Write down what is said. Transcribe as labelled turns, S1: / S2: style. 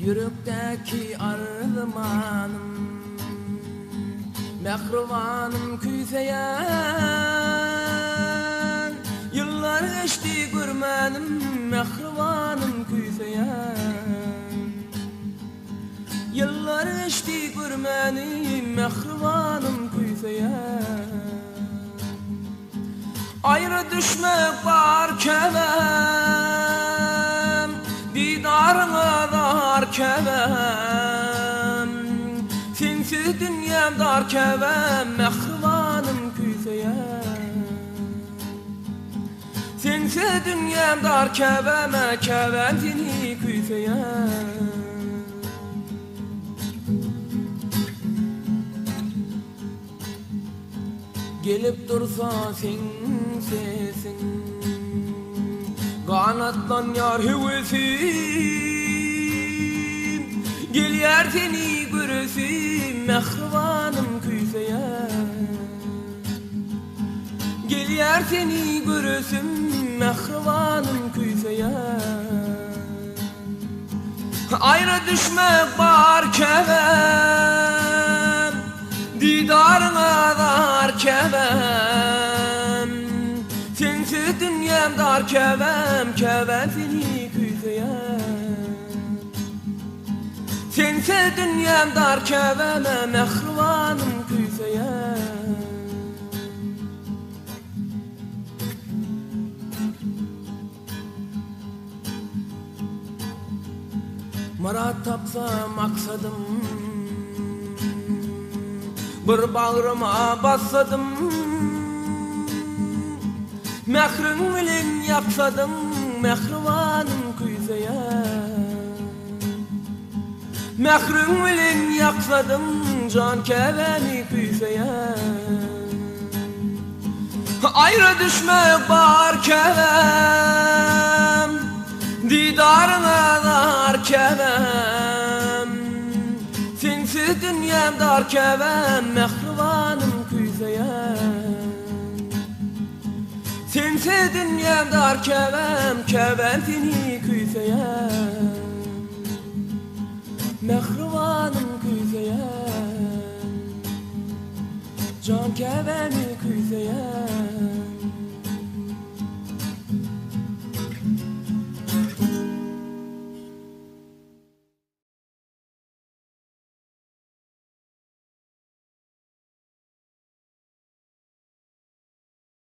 S1: Yürekteki arzumanım, mehribanım küyseyen. Yıllar geçti görmenim, mehribanım küyseyen. Yıllar geçti görmenim, mehribanım küyseyen. Ayrı düşmek var kevem, didarına dar kevem. Sensiz dünyam dar kevem, mehribanım küyseyen. Sensiz dünyam dar kevem, kevem seni küyseyen. Gelip dursa sen sesin, kanatlan yar hevesim. Gel yer seni göresim, mehribanım küyseyen. Gel yer seni göresim, mehribanım küyseyen. Ayrı düşmek var kevem, didarına dar kevem. Sensiz dünyam dar kevem, kevem seni küyseyen. Sensiz dünyam dar kevem, mehribanım küyseyen. Marat tapsa maksadım, bir bağrıma basadım. Mehrin bilen yaksadım, mehribanım küyseyen. Mehrin bilen yaksadım, can kevemi küyseyen. Ayrı düşmek var kevem, didarına dar kevem. Sensiz dünyam dar kevem, mehribanım küyseyen. Sensiz dünyam dar kevem, kevem seni küyseyen. Mehribanım küyseyen, can kevem